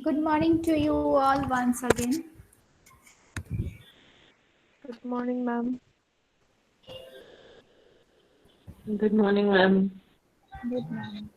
Good morning to you all once again. Good morning, ma'am. Good morning, ma'am. Good morning.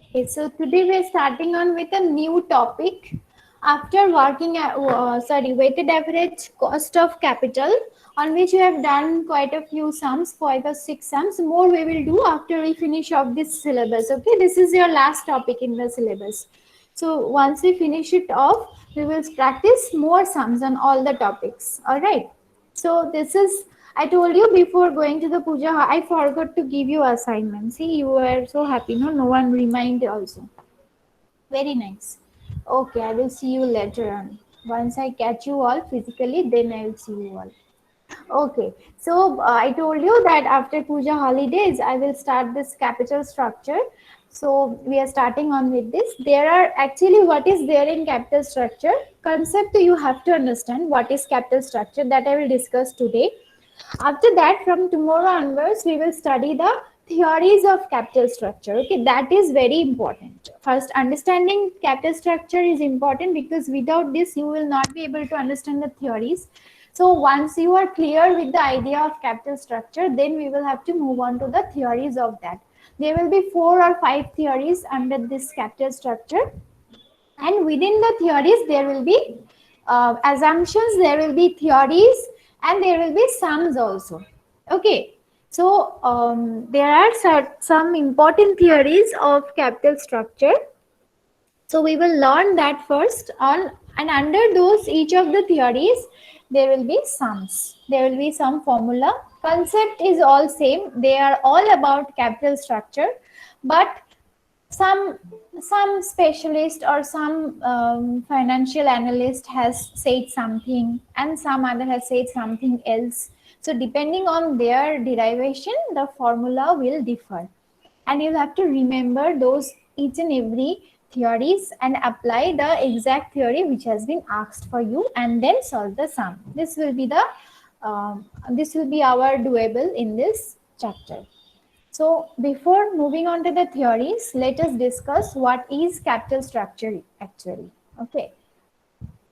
Okay, so today we're starting on with a new topic. After working at, weighted average cost of capital, on which we have done quite a few sums, 5 or 6 sums. More we will do after we finish off this syllabus. Okay, this is your last topic in the syllabus. So once we finish it off, we will practice more sums on all the topics. All right. So this is, I told you before going to the puja, I forgot to give you assignment. See, you were so happy, no? No one reminded also. Very nice. Okay, I will see you later on. Once I catch you all physically, then I will see you all. Okay, so I told you that after puja holidays, I will start this capital structure. So we are starting on with this. There are actually what is there in capital structure concept. You have to understand what is capital structure that I will discuss today. After that, from tomorrow onwards, we will study the theories of capital structure. Okay, that is very important. First, understanding capital structure is important because without this, you will not be able to understand the theories. So once you are clear with the idea of capital structure, then we will have to move on to the theories of that. There will be 4 or 5 theories under this capital structure, and within the theories there will be assumptions, there will be theories, and there will be sums also. Okay, so there are some important theories of capital structure. So we will learn that first on, and under those each of the theories there will be sums, there will be some formula. Concept is all same, they are all about capital structure, but some some specialist or some financial analyst has said something and some other has said something else. So depending on their derivation, the formula will differ, and you'll have to remember those each and every theories and apply the exact theory which has been asked for you, and then solve the sum. This will be our doable in this chapter. So before moving on to the theories, let us discuss what is capital structure actually. Okay,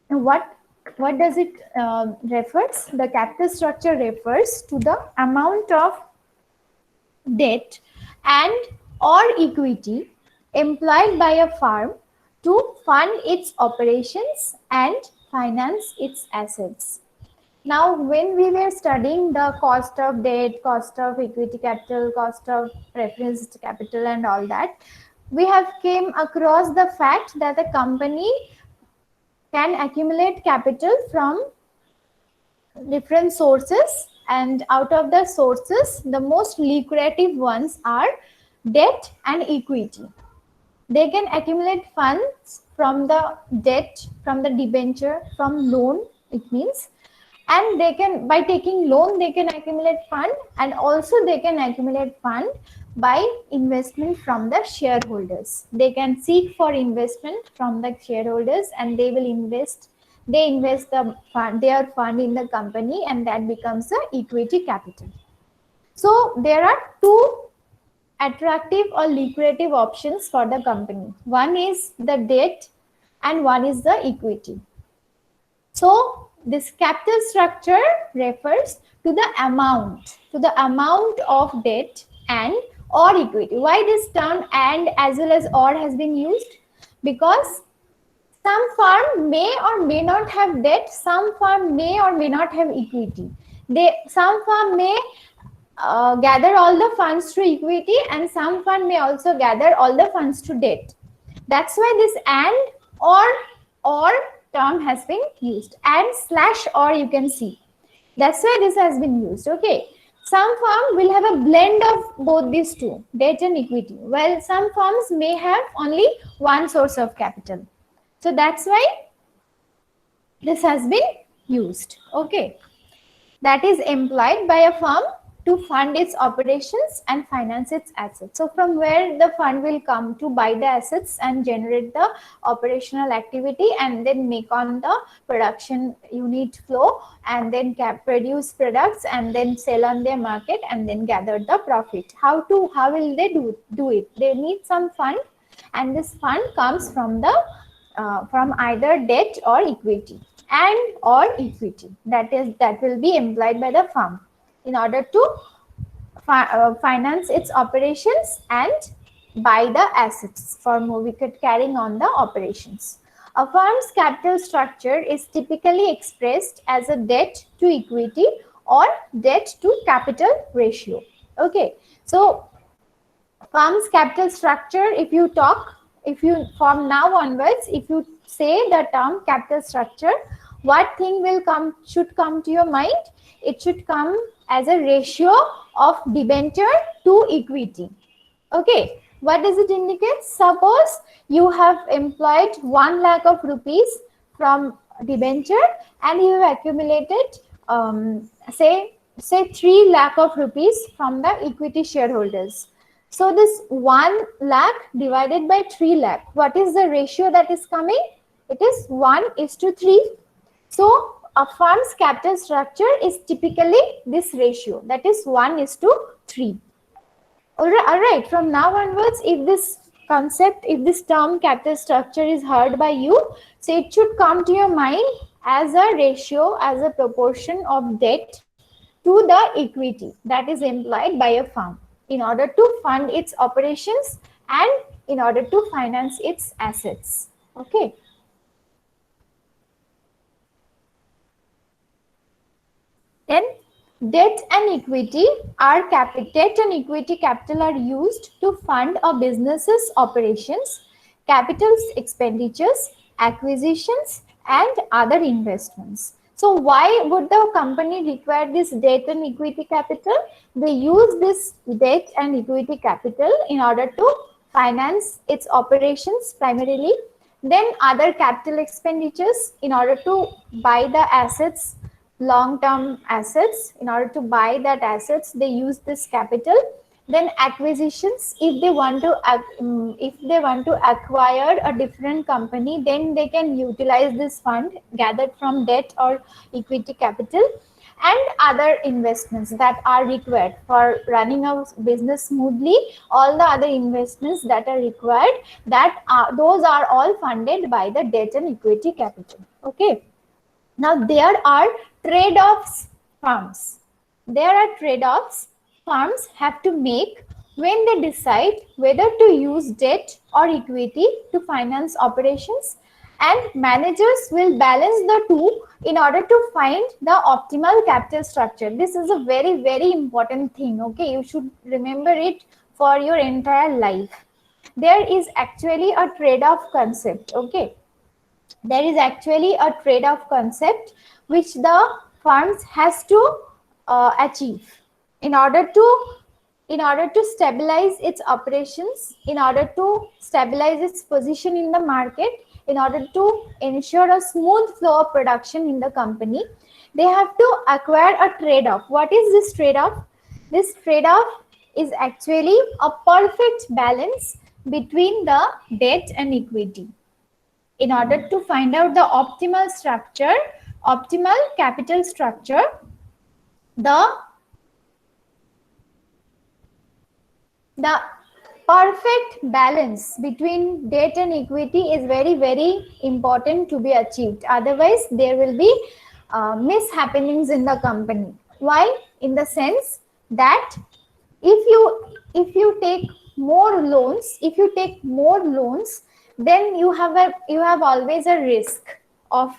and what does it refers? The capital structure refers to the amount of debt and or equity employed by a firm to fund its operations and finance its assets. Now, when we were studying the cost of debt, cost of equity capital, cost of preference capital and all that, we have came across the fact that a company can accumulate capital from different sources, and out of the sources, the most lucrative ones are debt and equity. They can accumulate funds from the debt, from the debenture, from loan, it means, and they can, by taking loan they can accumulate fund, and also they can accumulate fund by investment from the shareholders. They can seek for investment from the shareholders, and they will invest, they invest the fund, their fund in the company, and that becomes the equity capital. So there are two attractive or lucrative options for the company. One is the debt and one is the equity. So this capital structure refers to the amount of debt and or equity. Why this term and as well as or has been used? Because some firm may or may not have debt, some firm may or may not have equity. Some firm may gather all the funds to equity, and some fund may also gather all the funds to debt. That's why this and or term has been used, and slash or you can see. That's why this has been used. Okay. Some firm will have a blend of both these two, debt and equity. Well, some firms may have only one source of capital. So that's why this has been used. Okay. That is employed by a firm to fund its operations and finance its assets. So from where the fund will come to buy the assets and generate the operational activity and then make on the production unit flow and then produce products and then sell on their market and then gather the profit. How will they do it? They need some fund, and this fund comes from the from either debt or equity or equity that will be employed by the firm in order to finance its operations and buy the assets for carrying on the operations. A firm's capital structure is typically expressed as a debt to equity or debt to capital ratio. Okay, so firm's capital structure, from now onwards, if you say the term capital structure, what thing should come to your mind? It should come as a ratio of debenture to equity. Okay, what does it indicate? Suppose you have employed 1 lakh of rupees from debenture and you have accumulated say 3 lakh of rupees from the equity shareholders. So this 1 lakh divided by 3 lakh, what is the ratio that is coming? It is 1:3. So a firm's capital structure is typically this ratio, that is 1:3. All right, from now onwards, if this term capital structure is heard by you, so it should come to your mind as a ratio, as a proportion of debt to the equity that is employed by a firm in order to fund its operations and in order to finance its assets. Okay. Then debt and equity capital are used to fund a business's operations, capital expenditures, acquisitions, and other investments. So why would the company require this debt and equity capital? They use this debt and equity capital in order to finance its operations primarily, then other capital expenditures in order to buy the assets, long-term assets. In order to buy that assets, they use this capital. Then acquisitions, if they want to acquire a different company, then they can utilize this fund gathered from debt or equity capital, and other investments that are required for running a business smoothly. All the other investments that are required, those are all funded by the debt and equity capital. Okay. Now there are trade-offs firms. There are trade-offs firms have to make when they decide whether to use debt or equity to finance operations, and managers will balance the two in order to find the optimal capital structure. This is a very, very important thing. Okay, you should remember it for your entire life. There is actually a trade-off concept. Okay, there is actually a trade-off concept which the firms has to achieve in order to stabilize its operations, in order to stabilize its position in the market, in order to ensure a smooth flow of production in the company. They have to acquire a trade-off. What is this trade-off? This trade-off is actually a perfect balance between the debt and equity. In order to find out the optimal structure, optimal capital structure, the perfect balance between debt and equity is very, very important to be achieved. Otherwise, there will be mishappenings in the company. Why? In the sense that if you take more loans, then you have always a risk of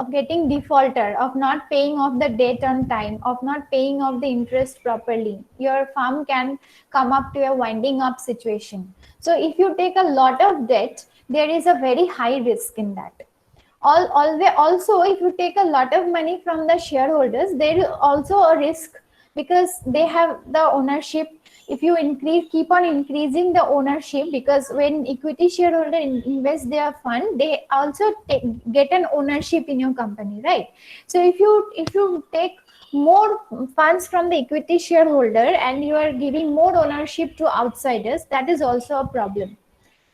getting defaulter, of not paying off the debt on time, of not paying off the interest properly. Your firm can come up to a winding up situation. So if you take a lot of debt, there is a very high risk in that. Also, if you take a lot of money from the shareholders, there is also a risk because they have the ownership. if you keep on increasing the ownership, because when equity shareholder invest their fund, they also get an ownership in your company, right? So if you take more funds from the equity shareholder and you are giving more ownership to outsiders, that is also a problem.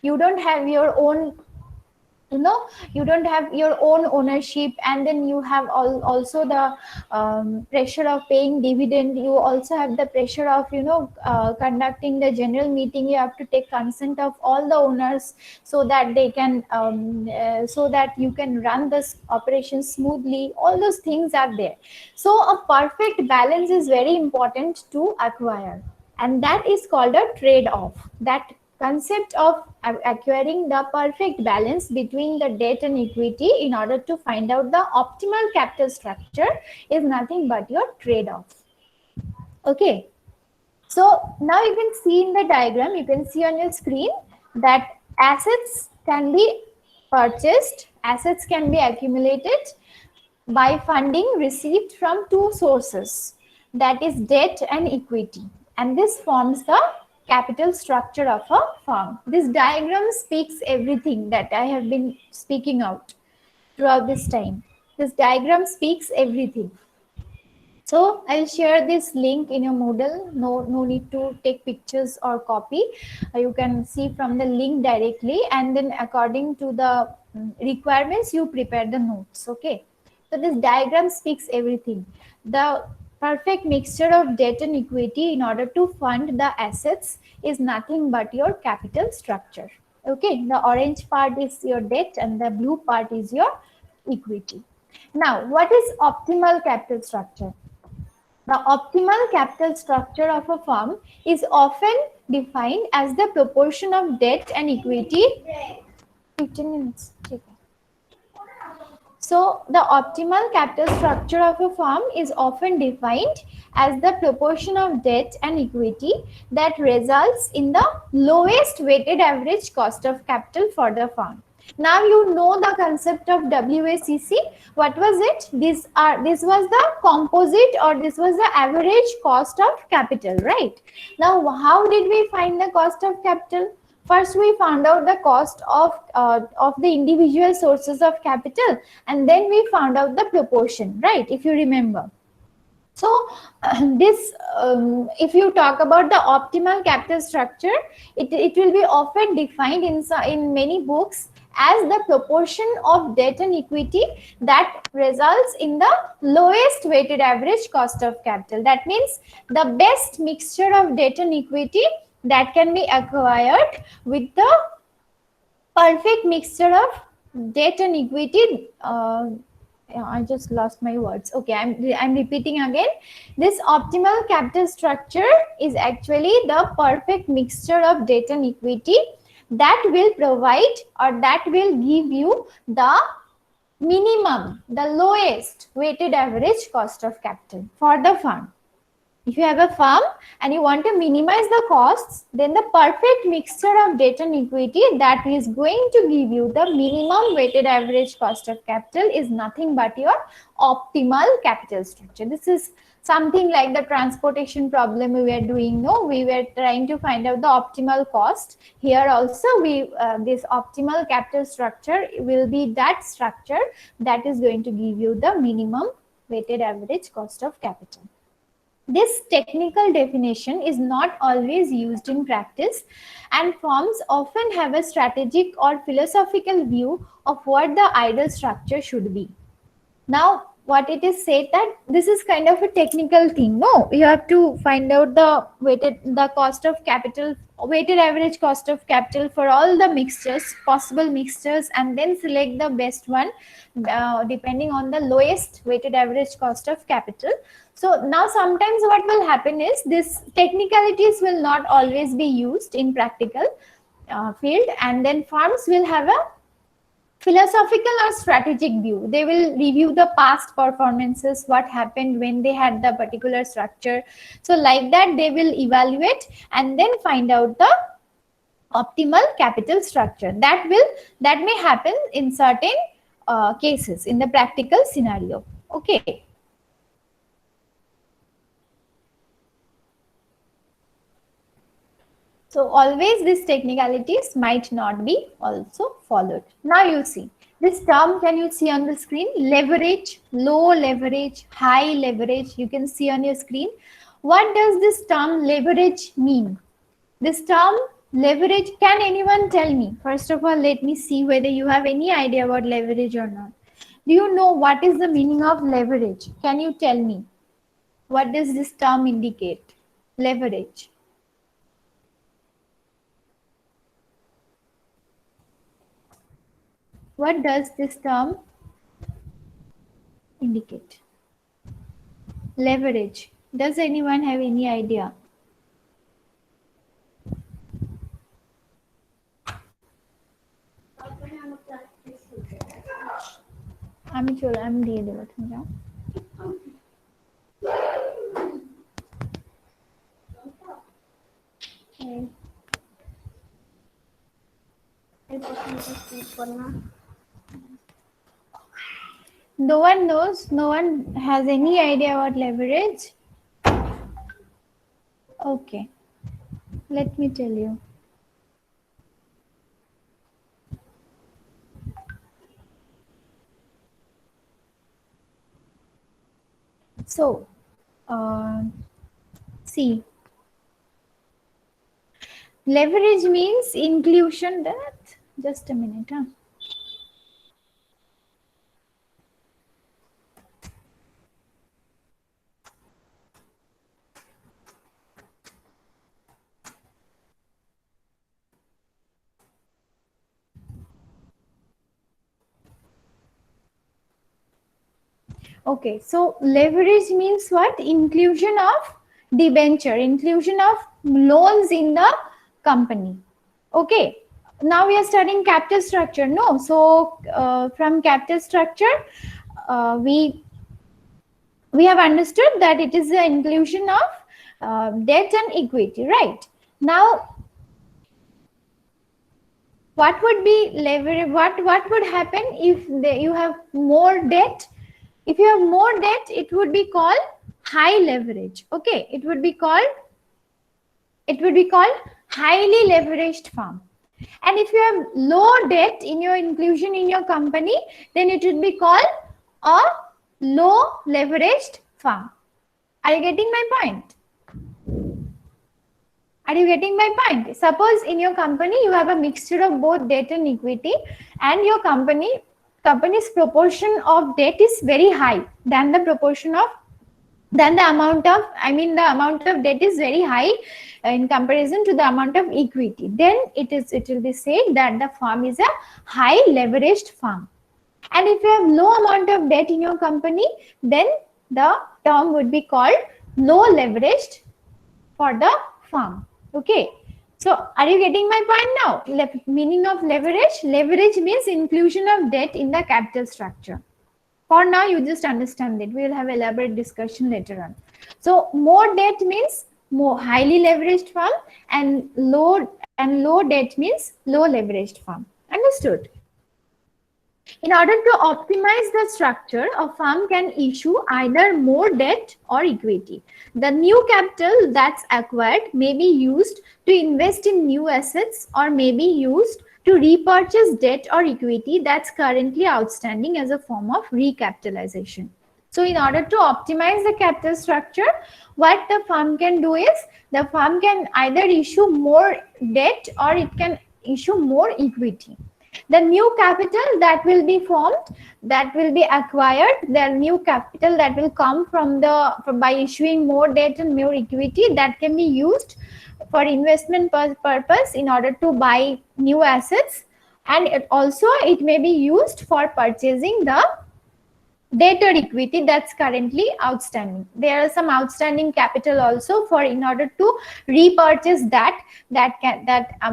You don't have your own, you don't have your own ownership, and then you have also the pressure of paying dividend. You also have the pressure of conducting the general meeting. You have to take consent of all the owners so that they can so that you can run this operation smoothly. All those things are there. So a perfect balance is very important to acquire, and that is called a trade-off. That concept of acquiring the perfect balance between the debt and equity in order to find out the optimal capital structure is nothing but your trade-off. Okay, so now you can see in the diagram, you can see on your screen that assets can be purchased, assets can be accumulated by funding received from two sources, that is debt and equity, and this forms the capital structure of a firm. This diagram speaks everything that I have been speaking out throughout this time. This diagram speaks everything. So I'll share this link in your Moodle. No need to take pictures or copy. You can see from the link directly, and then according to the requirements, you prepare the notes. Okay. So this diagram speaks everything. The perfect mixture of debt and equity in order to fund the assets is nothing but your capital structure. Okay. The orange part is your debt and the blue part is your equity. Now, what is optimal capital structure? The optimal capital structure of a firm is often defined as the proportion of debt and equity. 15 minutes. So, the optimal capital structure of a firm is often defined as the proportion of debt and equity that results in the lowest weighted average cost of capital for the firm. Now you know the concept of WACC. What was it? This was the composite, or this was the average cost of capital, right? Now how did we find the cost of capital? First we found out the cost of the individual sources of capital, and then we found out the proportion, right? If you remember. So this if you talk about the optimal capital structure, it will be often defined in many books as the proportion of debt and equity that results in the lowest weighted average cost of capital. That means the best mixture of debt and equity that can be acquired with the perfect mixture of debt and equity. I just lost my words. Okay, I'm repeating again. This optimal capital structure is actually the perfect mixture of debt and equity that will provide, or that will give you the minimum, the lowest weighted average cost of capital for the firm. If you have a firm and you want to minimize the costs, then the perfect mixture of debt and equity that is going to give you the minimum weighted average cost of capital is nothing but your optimal capital structure. This is something like the transportation problem we were doing. No, we were trying to find out the optimal cost. Here also, this optimal capital structure will be that structure that is going to give you the minimum weighted average cost of capital. This technical definition is not always used in practice, and firms often have a strategic or philosophical view of what the ideal structure should be. Now, what it is said that this is kind of a technical thing. No, you have to find out the cost of capital, weighted average cost of capital for all the mixtures, possible mixtures, and then select the best one depending on the lowest weighted average cost of capital. So now sometimes what will happen is this technicalities will not always be used in practical field, and then firms will have a philosophical or strategic view. They will review the past performances, what happened when they had the particular structure. So like that they will evaluate and then find out the optimal capital structure. That may happen in certain cases in the practical scenario. Okay. So always these technicalities might not be also followed. Now you see this term, can you see on the screen? Leverage, low leverage, high leverage, you can see on your screen. What does this term leverage mean? This term leverage, can anyone tell me? First of all, let me see whether you have any idea about leverage or not. Do you know what is the meaning of leverage? Can you tell me? What does this term indicate? Leverage. What does this term indicate? Leverage. Does anyone have any idea? আমি দিয়ে দেবো, তুমি যাও। No one knows, no one has any idea about leverage. Okay, let me tell you. So, see, leverage means inclusion. That just a minute, huh? Okay, so leverage means what? Inclusion of debenture, inclusion of loans in the company. Okay, now we are studying capital structure. No, so from capital structure, we have understood that it is the inclusion of debt and equity, right? Now, what would be leverage? What would happen if you have more debt? If you have more debt, it would be called high leverage. Okay, it would be called highly leveraged firm. And if you have low debt in your inclusion in your company, then it would be called a low leveraged firm. Are you getting my point? Are you getting my point? Suppose in your company you have a mixture of both debt and equity, and your company's proportion of debt is very high than the amount of debt is very high in comparison to the amount of equity. Then it will be said that the firm is a high leveraged firm. And if you have low amount of debt in your company, then the term would be called low leveraged for the firm. Okay, so are you getting my point now? Meaning of leverage? Leverage means inclusion of debt in the capital structure. For now, you just understand it. We will have elaborate discussion later on. So more debt means more highly leveraged firm, and low debt means low leveraged firm. Understood? In order to optimize the structure, a firm can issue either more debt or equity. The new capital that's acquired may be used to invest in new assets or may be used to repurchase debt or equity that's currently outstanding as a form of recapitalization. So in order to optimize the capital structure, what the firm can do is, the firm can either issue more debt or it can issue more equity. The new capital that will be formed, that will be acquired, the new capital that will come by issuing more debt and more equity, that can be used for investment purpose in order to buy new assets, and it may be used for purchasing the debt or equity that's currently outstanding. There are some outstanding capital also for in order to repurchase that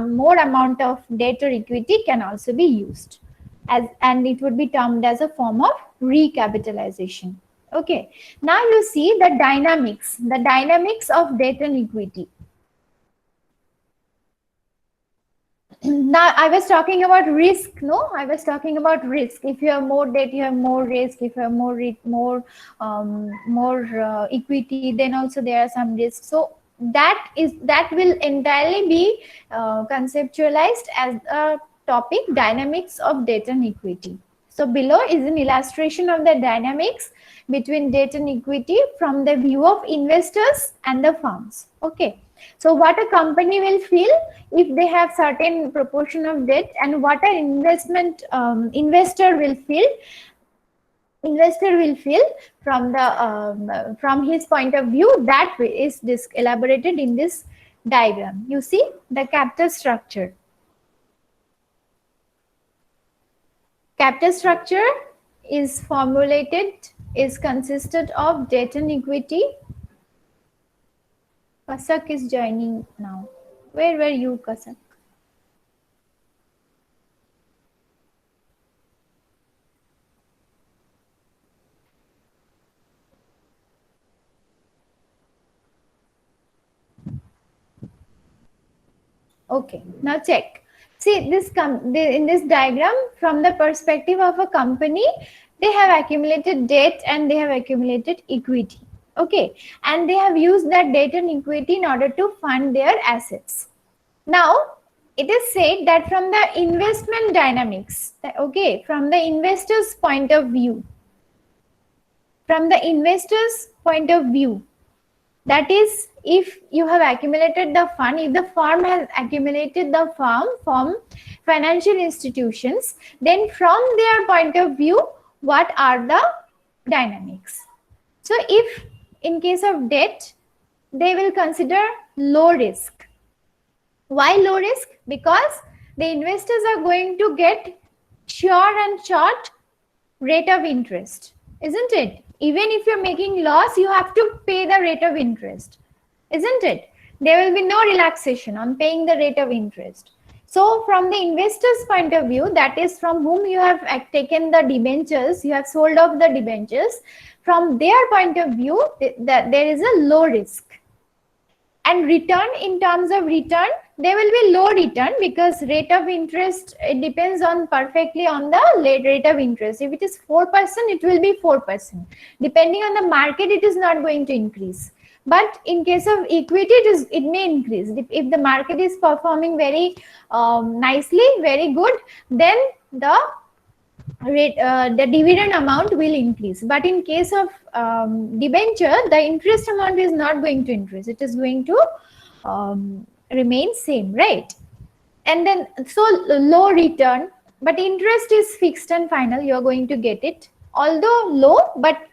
more amount of debt or equity can also be used and it would be termed as a form of recapitalization. Okay, now you see the dynamics of debt and equity. Now I was talking about risk. No, I was talking about risk. If you have more debt, you have more risk. If you have more equity, then also there are some risks. So that will entirely be conceptualized as a topic, dynamics of debt and equity. So below is an illustration of the dynamics between debt and equity from the view of investors and the firms. Okay, so what a company will feel if they have certain proportion of debt, and what an investor will feel from the from his point of view. That is elaborated in this diagram. You see the capital structure. Capital structure is consisted of debt and equity. Kasak is joining now. Where were you, Kasak? Okay, now check. See this in this diagram, from the perspective of a company, they have accumulated debt and they have accumulated equity. Okay, and they have used that debt and equity in order to fund their assets. Now it is said that from the investment dynamics, okay, from the investor's point of view, that is, if you have accumulated the fund, if the firm has accumulated the fund from financial institutions, then from their point of view, what are the dynamics? So if in case of debt, they will consider low risk. Why low risk? Because the investors are going to get sure and short rate of interest, isn't it? Even if you're making loss, you have to pay the rate of interest, isn't it? There will be no relaxation on paying the rate of interest. So from the investor's point of view, that is from whom you have taken the debentures, you have sold off the debentures, from their point of view, that there is a low risk. And return, in terms of return, there will be low return, because rate of interest, it depends on perfectly on the rate of interest. If it is 4%, it will be 4%. Depending on the market, it is not going to increase. But in case of equity, it may increase. If the market is performing very nicely, very good, then the dividend amount will increase. But in case of debenture, the interest amount is not going to increase. It is going to remain same, right? And then, so low return, but interest is fixed and final. You are going to get it, although low, but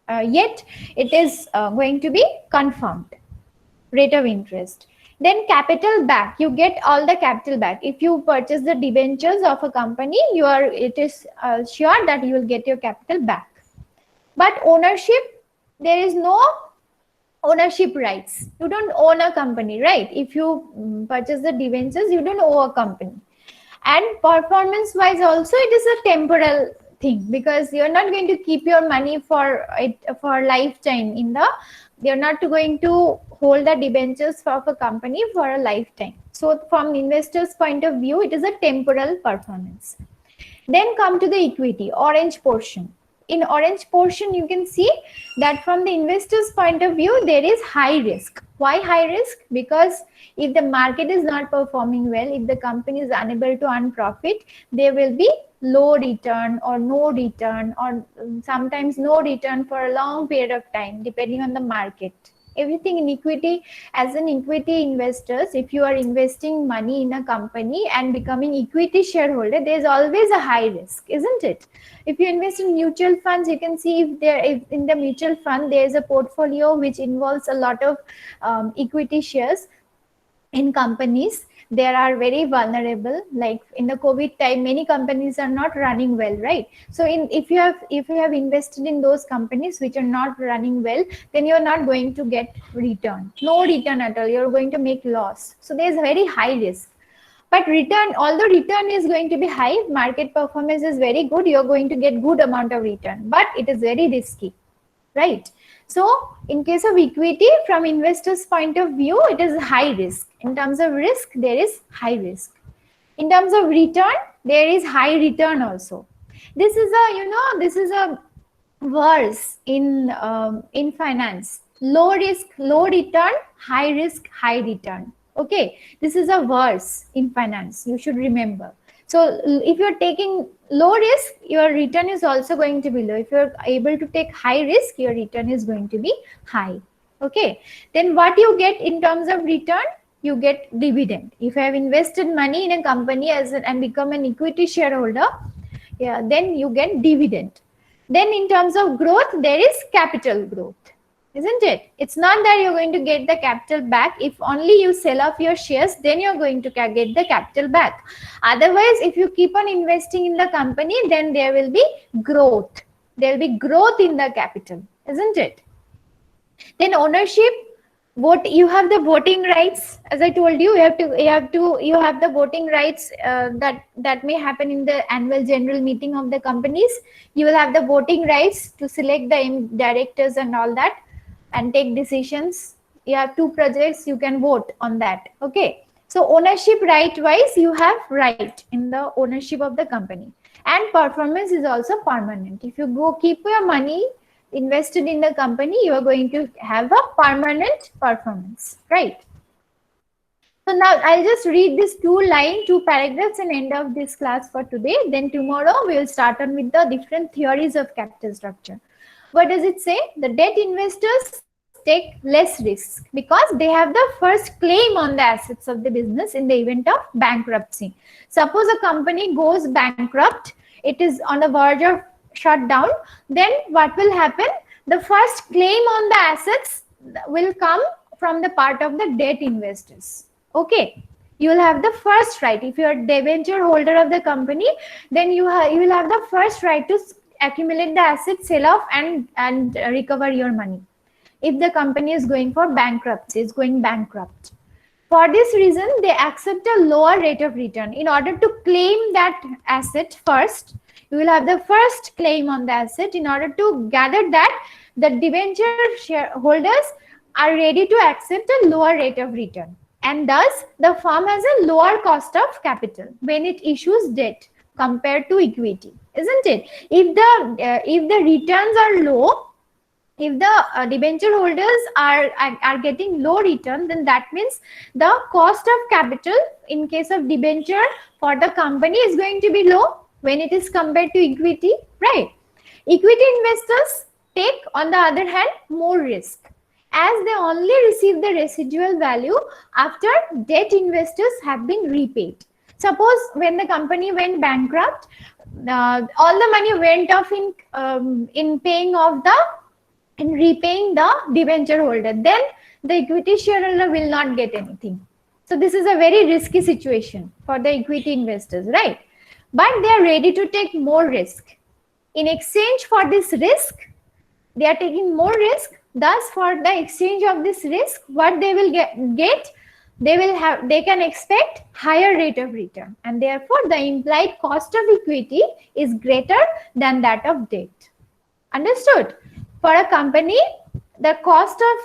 yet it is going to be confirmed rate of interest. Then capital back, you get all the capital back. If you purchase the debentures of a company, it is sure that you will get your capital back. But ownership, there is no ownership rights. You don't own a company, right? If you purchase the debentures, you don't owe a company. And performance wise also, it is a temporal thing, because you're not going to keep your money for lifetime you're not going to hold the debentures of a company for a lifetime. So from investor's point of view, it is a temporal performance. Then come to the equity, orange portion. In orange portion, you can see that from the investor's point of view, there is high risk. Why high risk? Because if the market is not performing well, if the company is unable to earn profit, there will be low return or no return, or sometimes no return for a long period of time, depending on the market. Everything in equity, as an equity investors, if you are investing money in a company and becoming equity shareholder, there is always a high risk, isn't it? If you invest in mutual funds, you can see if in the mutual fund there is a portfolio which involves a lot of equity shares in companies, they are very vulnerable. Like in the COVID time, many companies are not running well, right? So if you have invested in those companies which are not running well, then you're not going to get return, no return at all. You're going to make loss. So there's very high risk. But return, although return is going to be high, market performance is very good, you're going to get good amount of return, but it is very risky, right? So in case of equity, from investors' point of view, it is high risk. In terms of risk, there is high risk. In terms of return, there is high return also. This is a verse in finance. Low risk, low return, high risk, high return. Okay, this is a verse in finance. You should remember. So if you're taking low risk, your return is also going to be low. If you're able to take high risk, your return is going to be high. Okay, then what you get in terms of return? You get dividend. If you have invested money in a company and become an equity shareholder, yeah, then you get dividend. Then in terms of growth, there is capital growth, isn't it? It's not that you're going to get the capital back. If only you sell off your shares, then you're going to get the capital back. Otherwise, if you keep on investing in the company, then there will be growth. There will be growth in the capital, isn't it? Then ownership, you have the voting rights. As I told you, you have the voting rights that may happen in the annual general meeting of the companies. You will have the voting rights to select the directors and all that, and take decisions. You have 2 projects, you can vote on that. Okay, so ownership right wise, you have right in the ownership of the company. And performance is also permanent. If you go keep your money invested in the company, you are going to have a permanent performance, right? So now I'll just read these 2 paragraphs and end of this class for today. Then tomorrow we will start on with the different theories of capital structure. What does it say? The debt investors take less risk because they have the first claim on the assets of the business in the event of bankruptcy. Suppose a company goes bankrupt, it is on the verge of shutdown, then what will happen? The first claim on the assets will come from the part of the debt investors. Okay, you will have the first right. If you are debenture holder of the company, then you will have the first right to accumulate the assets, sell off and recover your money if the company is going for bankruptcy, is going bankrupt. For this reason, they accept a lower rate of return. In order to claim that asset first, you will have the first claim on the asset. In order to gather that, the debenture shareholders are ready to accept a lower rate of return. And thus, the firm has a lower cost of capital when it issues debt compared to equity, isn't it? If the returns are low, if the debenture holders are getting low return, then that means the cost of capital in case of debenture for the company is going to be low when it is compared to equity, right? Equity investors take, on the other hand, more risk, as they only receive the residual value after debt investors have been repaid. Suppose when the company went bankrupt, all the money went off in paying off in repaying the debenture holder, then the equity shareholder will not get anything. So this is a very risky situation for the equity investors, right? But they are ready to take more risk. In exchange for this risk, they are taking more risk. Thus, for the exchange of this risk, what they will get, they can expect higher rate of return, and therefore the implied cost of equity is greater than that of debt. Understood? For a company, the cost of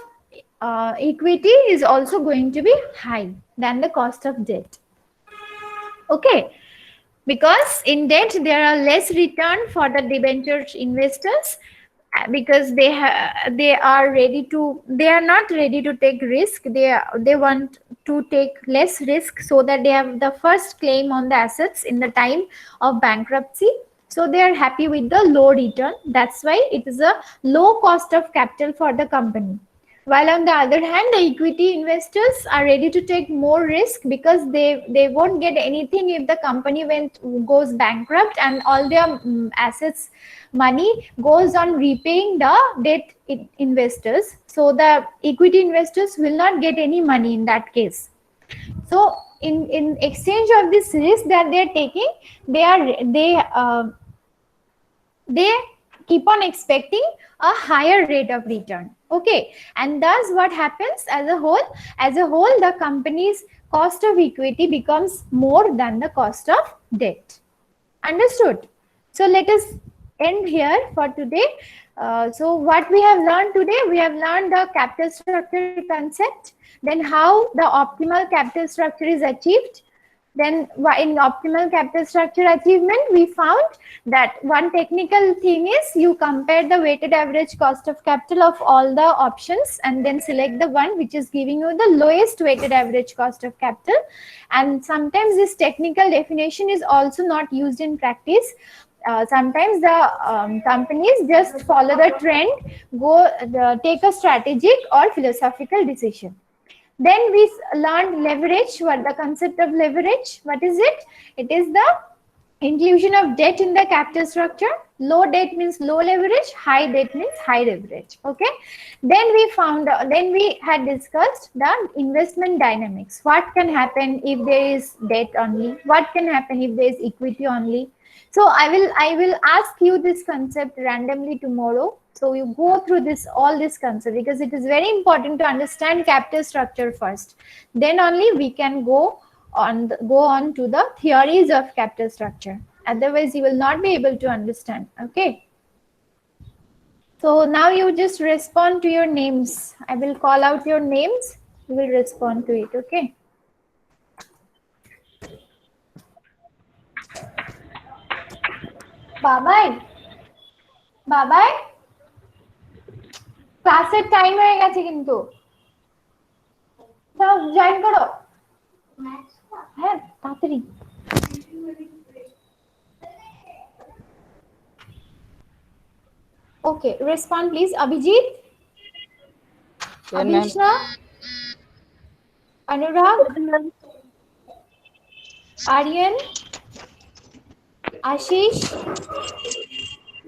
equity is also going to be high than the cost of debt. Okay, because in debt there are less return for the debenture investors, because they are not ready to take risk. They want to take less risk so that they have the first claim on the assets in the time of bankruptcy. So they are happy with the low return. That's why it is a low cost of capital for the company. While on the other hand, the equity investors are ready to take more risk because they won't get anything if the company goes bankrupt and all their assets, money goes on repaying the debt investors. So the equity investors will not get any money in that case. So in exchange of this risk that they are taking, they keep on expecting a higher rate of return. Okay, and thus what happens as a whole, the company's cost of equity becomes more than the cost of debt. Understood? So let us end here for today. So what we have learned today, we have learned the capital structure concept, then how the optimal capital structure is achieved, Then in optimal capital structure achievement, we found that one technical thing is you compare the weighted average cost of capital of all the options and then select the one which is giving you the lowest weighted average cost of capital. And sometimes this technical definition is also not used in practice. Sometimes the companies just follow the trend, take a strategic or philosophical decision. Then we learned leverage. What the concept of leverage? What is it? It is the inclusion of debt in the capital structure. Low debt means low leverage, high debt means high leverage. Okay. Then we had discussed the investment dynamics. What can happen if there is debt only? What can happen if there is equity only? So I will ask you this concept randomly tomorrow. So you go through all this concept because it is very important to understand capital structure first. Then only we can go on to the theories of capital structure. Otherwise, you will not be able to understand. Okay. So now you just respond to your names. I will call out your names. You will respond to it. Okay. বাবাই বাবাই ক্লাসের time হয়ে গেছে কিন্তু সব join করো হ্যাঁ তাড়াতাড়ি okay respond please Abhijit Abhishna Anurag Aryan Ashish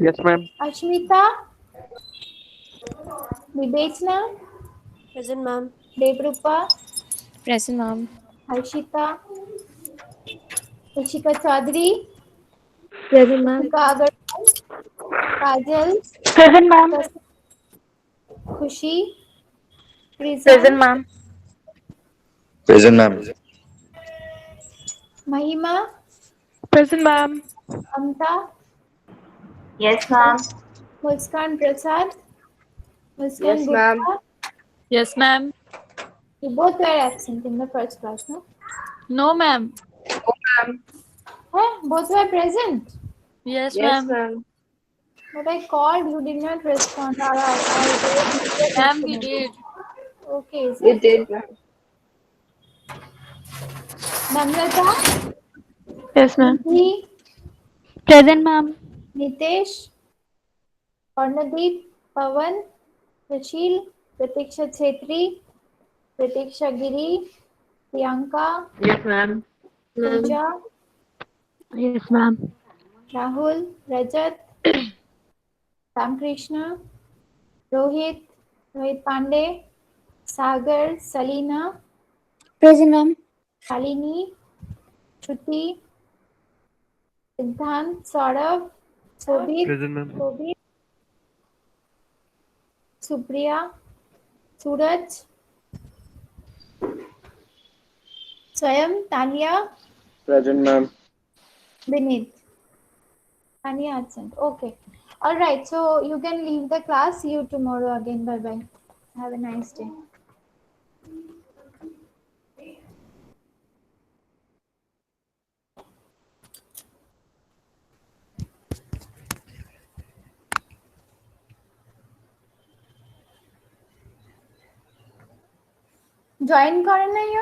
Yes, ma'am. Ashmita Vivechana Present, ma'am. Devrupa Present, ma'am. Harshita Rishika Chaudhary Present, ma'am. Agarwal Kajal Present, ma'am. खुशी Present, ma'am. Present, ma'am. महिमा Present, ma'am. Mamata Yes, ma'am. Muskan Prasad Muskan Yes, ma'am. Gupta. Yes, ma'am. You both were absent in the first class, no? No, ma'am. Both were present. Yes, Yes, ma'am. ma'am. But I called, you did not respond. Ma'am, we did. Okay. You did, ma'am. Namrata, Yes, ma'am. Nidhi, Present, ma'am. Nitesh, Ornadeep, Pawan, Rashil, Pratiksha Chetri, Pratiksha Giri, Priyanka, Yes, ma'am. Pooja, Yes, ma'am. Rahul, Rajat, Ramkrishna, Rohit, Rohit Pandey, Sagar, Salina, Present, ma'am. Shalini, Shruti, Siddhant, Saurav, Shobit, Shobit, Supriya, Suraj, Swayam, Tanya, Present, ma'am. Vinit. Tanya absent. Okay. All right. So you can leave the class. See you tomorrow again. Bye bye. Have a nice day. Join করে নাই ও?